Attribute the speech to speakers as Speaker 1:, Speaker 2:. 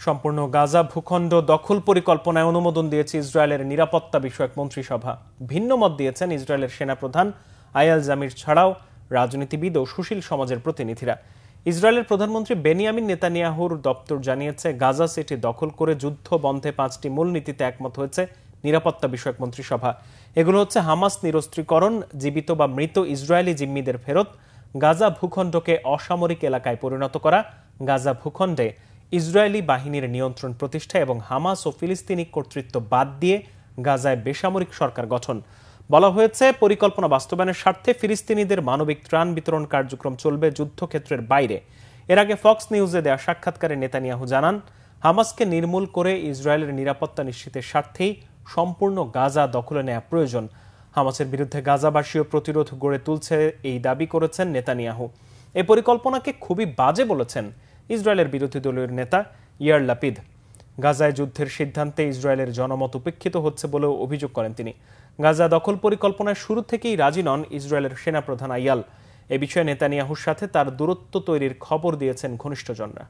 Speaker 1: সম্পূর্ণ গাজা ভূখণ্ড দখল পরিকল্পনায় অনুমোদন দিয়েছে ইসরায়েলের নিরাপত্তা বিষয়ক মন্ত্রিসভা। ভিন্ন মত দিয়েছেন ইসরায়েলের সেনাপ্রধান আয়াল জামির ছাড়াও রাজনীতিবিদ ও সুশীল সমাজের প্রতিনিধিরা। ইসরায়েলের প্রধানমন্ত্রী বেনিয়ামিন নেতানিয়াহুর দপ্তর জানিয়েছে, গাজা সিটি দখল করে যুদ্ধ বন্ধে 5টি মূলনীতিতে একমত হয়েছে নিরাপত্তা বিষয়ক মন্ত্রিসভা। এগুলো হচ্ছে হামাস নিরস্ত্রীকরণ, জীবিত বা মৃত ইসরায়েলি জিম্মিদের ফেরত, গাজা ভূখণ্ডকে অসামরিক এলাকায় পরিণত করা, গাজা ভূখণ্ডে ইসরায়েলি বাহিনীর নিয়ন্ত্রণ প্রতিষ্ঠা এবং হামাস ও ফিলিস্তিনি কর্তৃত্ব বাদ দিয়ে গাজায় বেসামরিক সরকার গঠন। বলা হয়েছে, পরিকল্পনা বাস্তবায়নের স্বার্থে ফিলিস্তিনিদের মানবিক ত্রাণ বিতরণ কার্যক্রম চলবে যুদ্ধক্ষেত্রের বাইরে। এর আগে ফক্স নিউজে দেয়া সাক্ষাৎকারে নেতানিয়াহু জানান, হামাসকে নির্মূল করে ইসরায়েলের নিরাপত্তা নিশ্চিতের স্বার্থেই সম্পূর্ণ গাজা দখলে নেওয়া প্রয়োজন। হামাসের বিরুদ্ধে গাজাবাসীও প্রতিরোধ গড়ে তুলছে, এই দাবি করেছেন নেতানিয়াহু। এই পরিকল্পনাকে খুবই বাজে বলেছেন ইসরায়েলের বিরোধী দলীয় নেতা ইয়ার লাপিদ। গাজায় যুদ্ধের সিদ্ধান্তে ইসরায়েলের জনমত উপেক্ষিত হচ্ছে বলেও অভিযোগ করেন তিনি। গাজা দখল পরিকল্পনায় শুরু থেকেই রাজি নন ইসরায়েলের সেনাপ্রধান আয়াল। এ বিষয়ে নেতানিয়াহুর সাথে তার দূরত্ব তৈরির খবর দিয়েছেন ঘনিষ্ঠজনরা।